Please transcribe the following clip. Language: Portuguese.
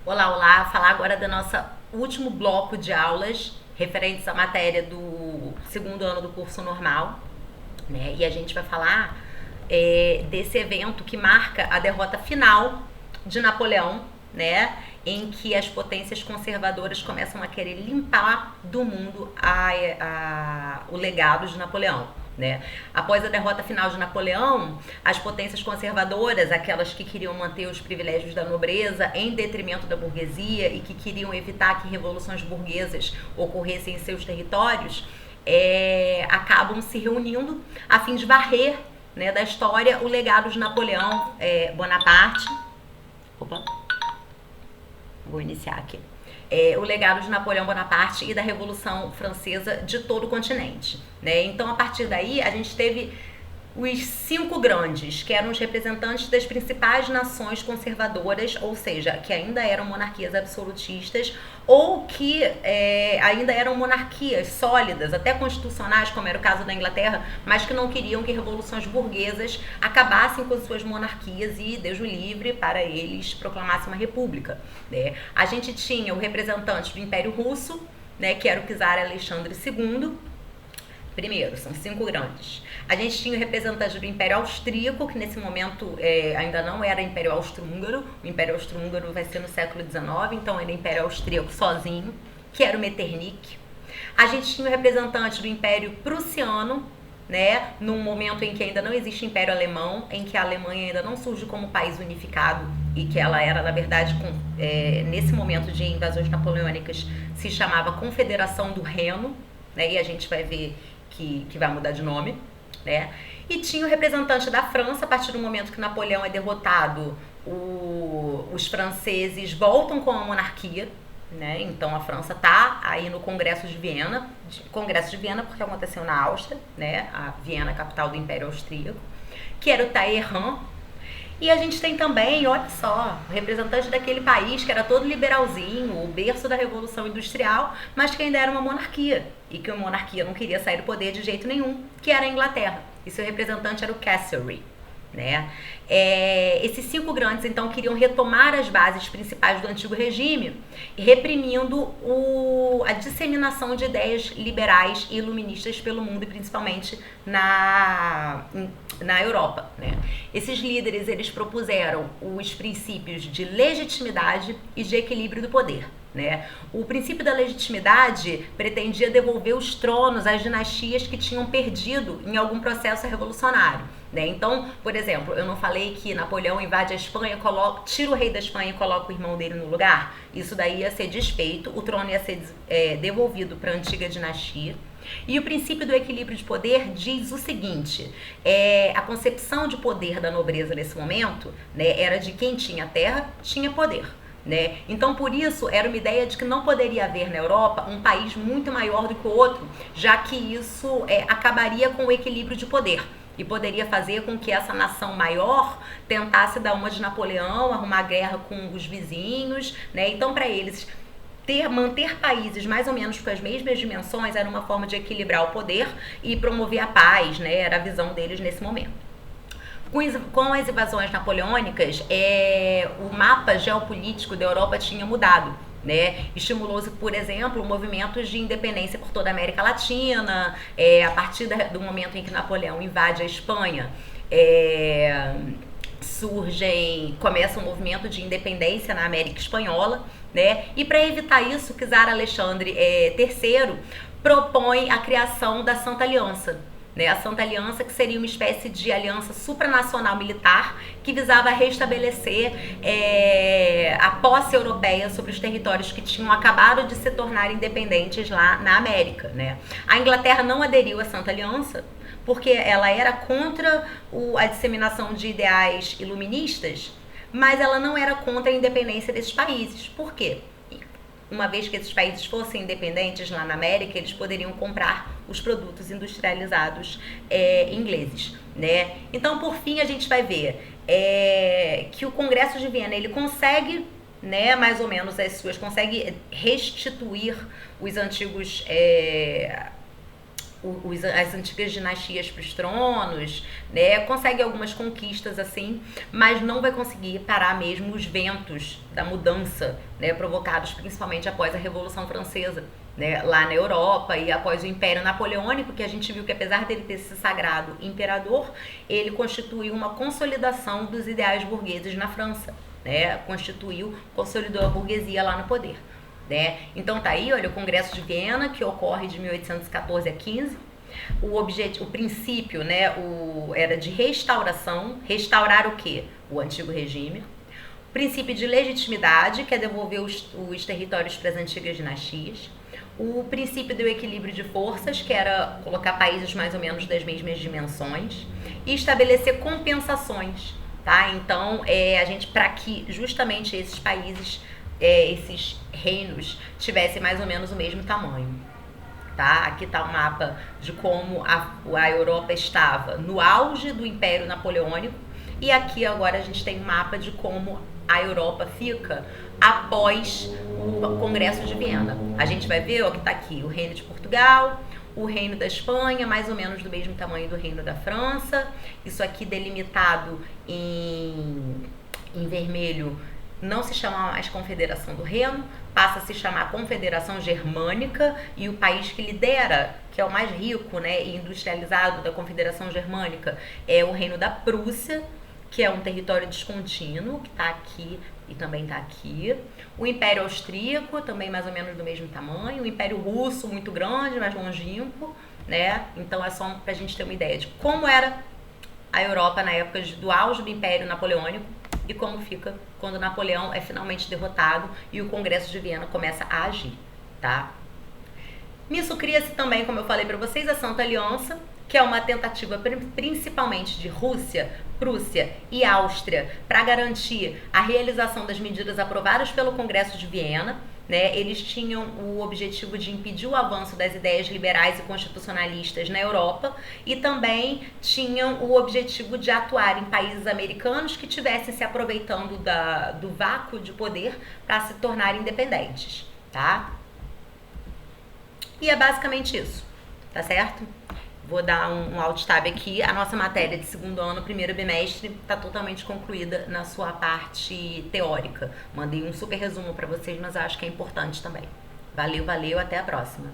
Olá, olá. Falar agora do nosso último bloco de aulas referentes à matéria do segundo ano do curso normal, né? E a gente vai falar desse evento que marca a derrota final de Napoleão, né? Em que as potências conservadoras começam a querer limpar do mundo o legado de Napoleão. Né? Após a derrota final de Napoleão, as potências conservadoras, aquelas que queriam manter os privilégios da nobreza em detrimento da burguesia e que queriam evitar que revoluções burguesas ocorressem em seus territórios, acabam se reunindo a fim de varrer, né, da história o legado de Napoleão Bonaparte. Opa, vou iniciar aqui. O legado de Napoleão Bonaparte e da Revolução Francesa de todo o continente. Né? Então, a partir daí, a gente teve os 5 grandes, que eram os representantes das principais nações conservadoras, ou seja, que ainda eram monarquias absolutistas ou que ainda eram monarquias sólidas, até constitucionais, como era o caso da Inglaterra, mas que não queriam que revoluções burguesas acabassem com suas monarquias e, Deus o livre, para eles proclamassem uma república. Né? A gente tinha o representante do Império Russo, né, que era o czar Alexandre II. Primeiro, são 5 grandes. A gente tinha o representante do Império Austríaco, que nesse momento ainda não era Império Austro-Húngaro. O Império Austro-Húngaro vai ser no século XIX, então era Império Austríaco sozinho, que era o Metternich. A gente tinha o representante do Império Prussiano, né, num momento em que ainda não existe Império Alemão, em que a Alemanha ainda não surge como país unificado e que ela era, na verdade, nesse momento de invasões napoleônicas, se chamava Confederação do Reno, né, e a gente vai ver que vai mudar de nome, né? E tinha o representante da França. A partir do momento que Napoleão é derrotado, os franceses voltam com a monarquia, né? Então a França está aí no Congresso de Viena, porque aconteceu na Áustria, né? A Viena, capital do Império Austríaco, que era o Talleyrand. E a gente tem também, olha só, o representante daquele país que era todo liberalzinho, o berço da Revolução Industrial, mas que ainda era uma monarquia. E que a monarquia não queria sair do poder de jeito nenhum, que era a Inglaterra. E seu representante era o Castlereagh. Né? Esses 5 grandes, então, queriam retomar as bases principais do antigo regime, reprimindo a disseminação de ideias liberais e iluministas pelo mundo e principalmente na Europa. Né? Esses líderes, eles propuseram os princípios de legitimidade e de equilíbrio do poder. Né? O princípio da legitimidade pretendia devolver os tronos às dinastias que tinham perdido em algum processo revolucionário. Né? Então, por exemplo, eu não falei que Napoleão invade a Espanha, tira o rei da Espanha e coloca o irmão dele no lugar? Isso daí ia ser desfeito, o trono ia ser devolvido para a antiga dinastia. E o princípio do equilíbrio de poder diz o seguinte: a concepção de poder da nobreza nesse momento, né, era de quem tinha terra, tinha poder. Né? Então, por isso, era uma ideia de que não poderia haver na Europa um país muito maior do que o outro, já que isso acabaria com o equilíbrio de poder e poderia fazer com que essa nação maior tentasse dar uma de Napoleão, arrumar guerra com os vizinhos. Né? Então, para eles, manter países mais ou menos com as mesmas dimensões era uma forma de equilibrar o poder e promover a paz. Né? Era a visão deles nesse momento. Com as invasões napoleônicas, o mapa geopolítico da Europa tinha mudado. Né? Estimulou-se, por exemplo, movimentos de independência por toda a América Latina. A partir do momento em que Napoleão invade a Espanha, começa um movimento de independência na América Espanhola. Né? E para evitar isso, o czar Alexandre III propõe a criação da Santa Aliança. Né, a Santa Aliança, que seria uma espécie de aliança supranacional militar que visava restabelecer a posse europeia sobre os territórios que tinham acabado de se tornar independentes lá na América. Né? A Inglaterra não aderiu à Santa Aliança porque ela era contra a disseminação de ideais iluministas, mas ela não era contra a independência desses países. Por quê? Uma vez que esses países fossem independentes lá na América, eles poderiam comprar os produtos industrializados ingleses. Né? Então, por fim, a gente vai ver que o Congresso de Viena ele consegue, né, mais ou menos consegue restituir os antigos as antigas dinastias para os tronos, né? Consegue algumas conquistas assim, mas não vai conseguir parar mesmo os ventos da mudança, né? Provocados principalmente após a Revolução Francesa, né? Lá na Europa e após o Império Napoleônico, que a gente viu que apesar dele ter se sagrado imperador, ele constituiu uma consolidação dos ideais burgueses na França, né? Consolidou a burguesia lá no poder. Né? Então tá aí, olha, o Congresso de Viena, que ocorre de 1814 a 15. O princípio, né, era de restauração. Restaurar o quê? O antigo regime. O princípio de legitimidade, que é devolver os territórios para as antigas dinastias. O princípio do equilíbrio de forças, que era colocar países mais ou menos das mesmas dimensões. E estabelecer compensações, tá? Então, para que justamente esses países, esses reinos, tivessem mais ou menos o mesmo tamanho. Tá? Aqui está o mapa de como a Europa estava no auge do Império Napoleônico, e aqui agora a gente tem um mapa de como a Europa fica após o Congresso de Viena. A gente vai ver, ó, que está aqui o Reino de Portugal, o Reino da Espanha, mais ou menos do mesmo tamanho do Reino da França. Isso aqui delimitado em vermelho não se chama mais Confederação do Reno, passa a se chamar Confederação Germânica, e o país que lidera, que é o mais rico, né, e industrializado da Confederação Germânica, é o Reino da Prússia, que é um território descontínuo, que está aqui e também está aqui. O Império Austríaco, também mais ou menos do mesmo tamanho. O Império Russo, muito grande, mais longínquo, né? Então é só para a gente ter uma ideia de como era a Europa na época do auge do Império Napoleônico e como fica quando Napoleão é finalmente derrotado e o Congresso de Viena começa a agir, tá? Nisso cria-se também, como eu falei para vocês, a Santa Aliança, que é uma tentativa principalmente de Rússia, Prússia e Áustria para garantir a realização das medidas aprovadas pelo Congresso de Viena, né? Eles tinham o objetivo de impedir o avanço das ideias liberais e constitucionalistas na Europa, e também tinham o objetivo de atuar em países americanos que estivessem se aproveitando do vácuo de poder para se tornarem independentes, tá? E é basicamente isso, tá certo? Vou dar um alt tab aqui. A nossa matéria de segundo ano, primeiro bimestre, está totalmente concluída na sua parte teórica. Mandei um super resumo para vocês, mas acho que é importante também. Valeu, valeu, até a próxima.